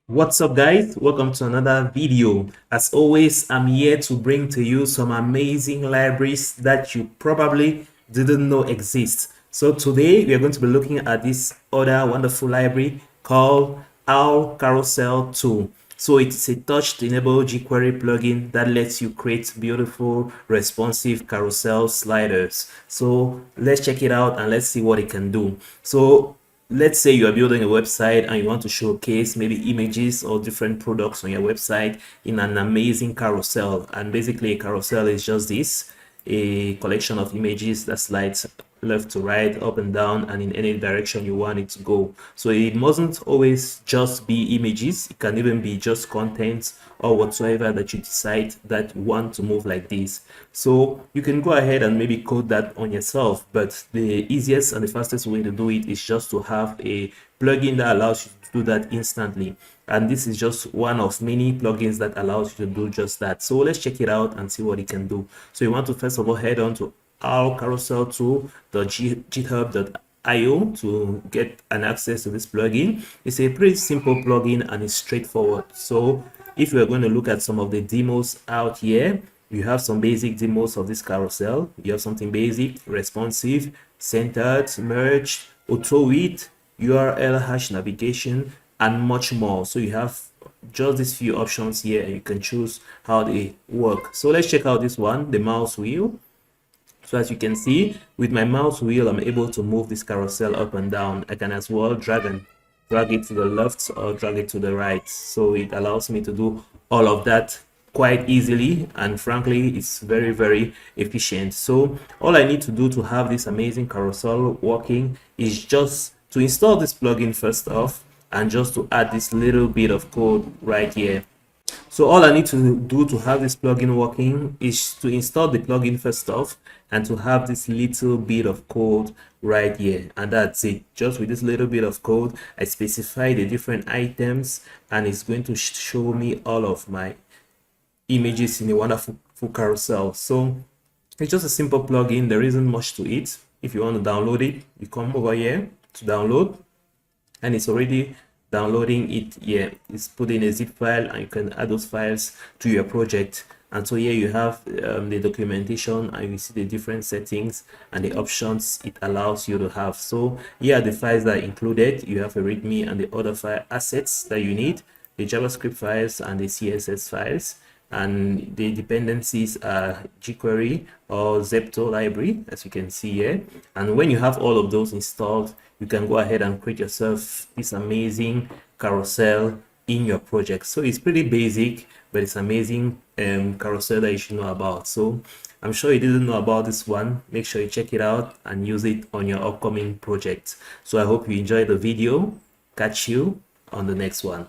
What's up, guys? Welcome to another video. As always, I'm here to bring to you some amazing libraries that you probably didn't know exist. So today we are going to be looking at this other wonderful library called our Carousel tool. So it's a touch-enabled jQuery plugin that lets you create beautiful, responsive carousel sliders. So let's check it out and let's see what it can do. So let's say you are building a website and you want to showcase maybe images or different products on your website in an amazing carousel. And basically a carousel is just this, a collection of images that slides left to right, up and down, and in any direction you want it to go. So it mustn't always just be images. It can even be just content or whatsoever that you decide that you want to move like this. So you can go ahead and maybe code that on yourself, but the easiest and the fastest way to do it is just to have a plugin that allows you to do that instantly. And this is just one of many plugins that allows you to do just that. So let's check it out and see what it can do. So you want to first of all head on to our carousel tool.github.io to get an access to this plugin. It's a pretty simple plugin and it's straightforward. So if we are going to look at some of the demos out here, you have some basic demos of this carousel. You have something basic, responsive, centered, merged, auto width, URL hash navigation, and much more. So you have just these few options here and you can choose how they work. So let's check out this one, the mouse wheel. So as you can see, with my mouse wheel, I'm able to move this carousel up and down. I can as well drag it to the left or drag it to the right. So it allows me to do all of that quite easily, and frankly it's very, very efficient. So all I need to do to have this amazing carousel working is just to install this plugin first off, and just to add this little bit of code right here. So all I need to do to have this plugin working is to install the plugin first off and to have this little bit of code right here, and that's it. Just with this little bit of code, I specify the different items and it's going to show me all of my images in a wonderful carousel. So it's just a simple plugin. There isn't much to it. If you want to download it, you come over here to download, and it's already downloading it here. It's put in a zip file and you can add those files to your project. And so here you have the documentation, and you see the different settings and the options it allows you to have. So here are the files that are included. You have a readme and the other file assets that you need, the JavaScript files and the CSS files, and the dependencies are jQuery or Zepto library, as you can see here. And when you have all of those installed, you can go ahead and create yourself this amazing carousel in your project. So it's pretty basic, but it's amazing carousel that you should know about. So I'm sure you didn't know about this one. Make sure you check it out and use it on your upcoming project. So I hope you enjoyed the video. Catch you on the next one.